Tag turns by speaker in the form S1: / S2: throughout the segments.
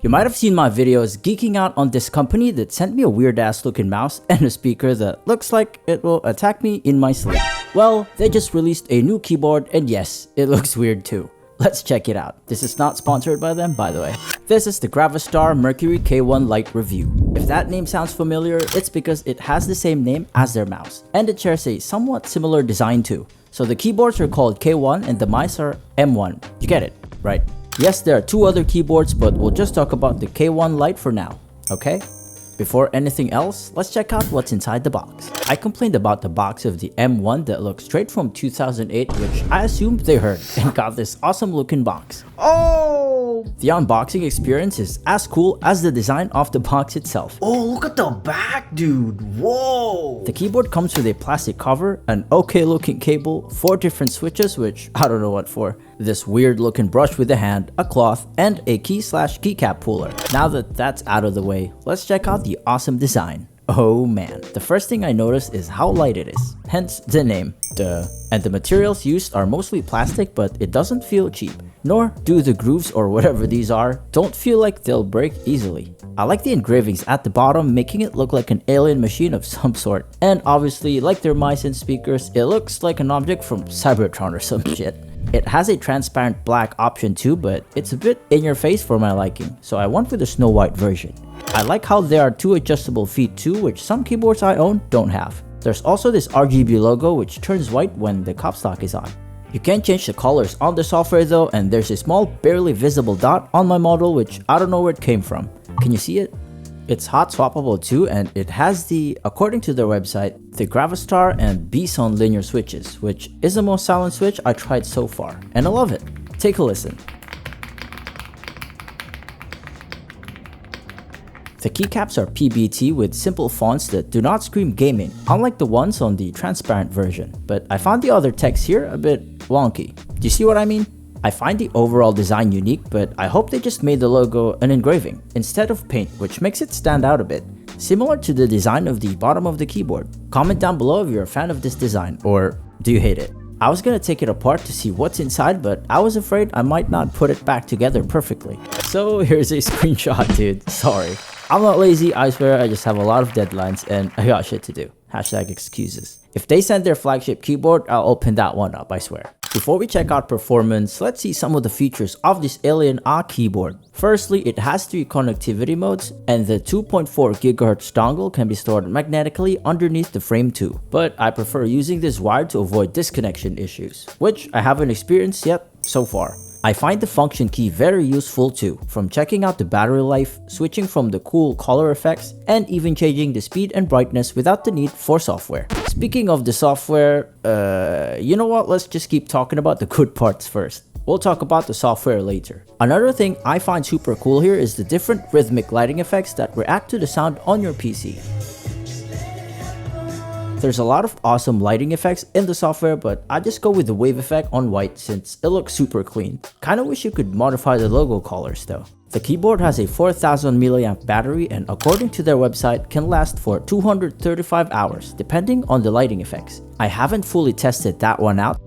S1: You might have seen my videos geeking out on this company that sent me a weird ass looking mouse and a speaker that looks like it will attack me in my sleep. Well, they just released a new keyboard and yes, it looks weird too. Let's check it out. This is not sponsored by them, by the way. This is the GravaStar Mercury K1 Lite review. If that name sounds familiar, it's because it has the same name as their mouse, and it shares a somewhat similar design too. So the keyboards are called K1 and the mice are M1. You get it, right? Yes, there are two other keyboards, but we'll just talk about the K1 Lite for now, okay? Before anything else, let's check out what's inside the box. I complained about the box of the M1 that looks straight from 2008, which I assumed they heard, and got this awesome looking box. Oh! The unboxing experience is as cool as the design of the box itself.
S2: Oh, look at the back, dude. Whoa!
S1: The keyboard comes with a plastic cover, an okay looking cable, 4 different switches, which I don't know what for, this weird looking brush with a hand, a cloth, and a keycap puller. Now that that's out of the way, let's check out the awesome design. Oh man, the first thing I noticed is how light it is, hence the name, duh. And the materials used are mostly plastic, but it doesn't feel cheap. Nor do the grooves or whatever these are, don't feel like they'll break easily. I like the engravings at the bottom, making it look like an alien machine of some sort. And obviously, like their mice and speakers, it looks like an object from Cybertron or some shit. It has a transparent black option too, but it's a bit in your face for my liking, so I went with the Snow White version. I like how there are 2 adjustable feet too, which some keyboards I own don't have. There's also this RGB logo which turns white when the capstock is on. You can change the colors on the software though, and there's a small barely visible dot on my model which I don't know where it came from. Can you see it? It's hot swappable too, and it has the, according to their website, the GravaStar and Bison linear switches, which is the most silent switch I tried so far, and I love it. Take a listen. The keycaps are PBT with simple fonts that do not scream gaming, unlike the ones on the transparent version, but I found the other text here a bit wonky. Do you see what I mean? I find the overall design unique, but I hope they just made the logo an engraving instead of paint, which makes it stand out a bit, similar to the design of the bottom of the keyboard. Comment down below if you're a fan of this design, or do you hate it? I was gonna take it apart to see what's inside, but I was afraid I might not put it back together perfectly. So here's a screenshot, dude. Sorry. I'm not lazy, I swear, I just have a lot of deadlines and I got shit to do. Hashtag excuses. If they send their flagship keyboard, I'll open that one up, I swear. Before we check out performance, let's see some of the features of this alien keyboard. Firstly, it has 3 connectivity modes, and the 2.4 GHz dongle can be stored magnetically underneath the frame too. But I prefer using this wired to avoid disconnection issues, which I haven't experienced yet so far. I find the function key very useful too, from checking out the battery life, switching from the cool color effects, and even changing the speed and brightness without the need for software. Speaking of the software, you know what, let's just keep talking about the good parts first. We'll talk about the software later. Another thing I find super cool here is the different rhythmic lighting effects that react to the sound on your PC. There's a lot of awesome lighting effects in the software, but I just go with the wave effect on white since it looks super clean. Kinda wish you could modify the logo colors though. The keyboard has a 4000 mAh battery and according to their website can last for 235 hours depending on the lighting effects. I haven't fully tested that one out.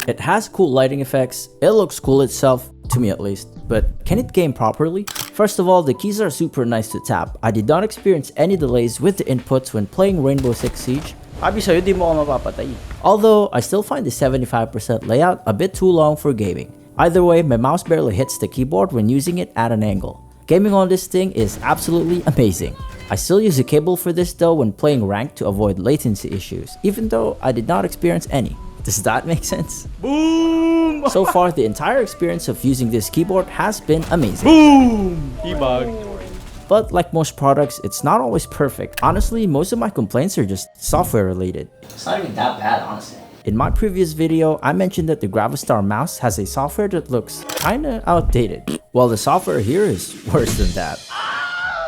S1: It has cool lighting effects, it looks cool itself, to me at least, but can it game properly? First of all, the keys are super nice to tap. I did not experience any delays with the inputs when playing Rainbow Six Siege. Although, I still find the 75% layout a bit too long for gaming. Either way, my mouse barely hits the keyboard when using it at an angle. Gaming on this thing is absolutely amazing. I still use a cable for this though when playing ranked to avoid latency issues, even though I did not experience any. Does that make sense? Boom! So far, the entire experience of using this keyboard has been amazing.
S2: Boom! Debug.
S1: But like most products, it's not always perfect. Honestly, most of my complaints are just software related.
S2: It's not even that bad, honestly.
S1: In my previous video, I mentioned that the GravaStar mouse has a software that looks kinda outdated. Well, the software here is worse than that.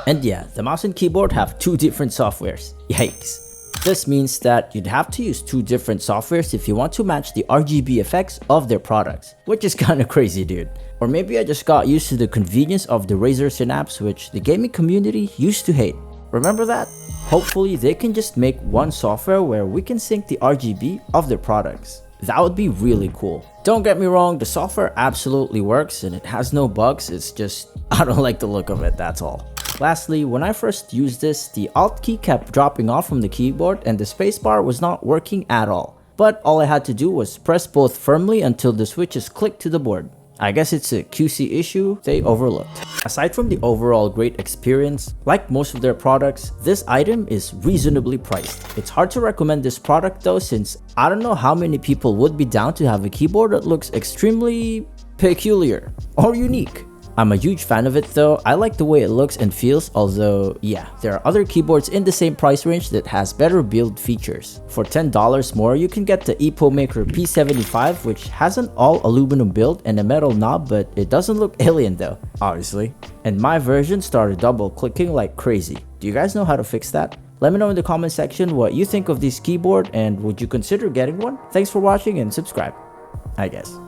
S1: And yeah, the mouse and keyboard have 2 different softwares. Yikes. This means that you'd have to use 2 different softwares if you want to match the RGB effects of their products, which is kinda crazy, dude. Or maybe I just got used to the convenience of the Razer Synapse, which the gaming community used to hate. Remember that? Hopefully they can just make one software where we can sync the RGB of their products. that would be really cool. Don't get me wrong, the software absolutely works and it has no bugs, it's just I don't like the look of it, that's all. Lastly, when I first used this, the Alt key kept dropping off from the keyboard and the spacebar was not working at all. But all I had to do was press both firmly until the switches clicked to the board. I guess it's a QC issue they overlooked. Aside from the overall great experience, like most of their products, this item is reasonably priced. It's hard to recommend this product though, since I don't know how many people would be down to have a keyboard that looks extremely peculiar or unique. I'm a huge fan of it though. I like the way it looks and feels, although yeah, there are other keyboards in the same price range that has better build features. For $10 more, you can get the EpoMaker P75, which has an all aluminum build and a metal knob, but it doesn't look alien though, obviously. And my version started double clicking like crazy. Do you guys know how to fix that? Let me know in the comment section what you think of this keyboard and would you consider getting one? Thanks for watching and subscribe, I guess.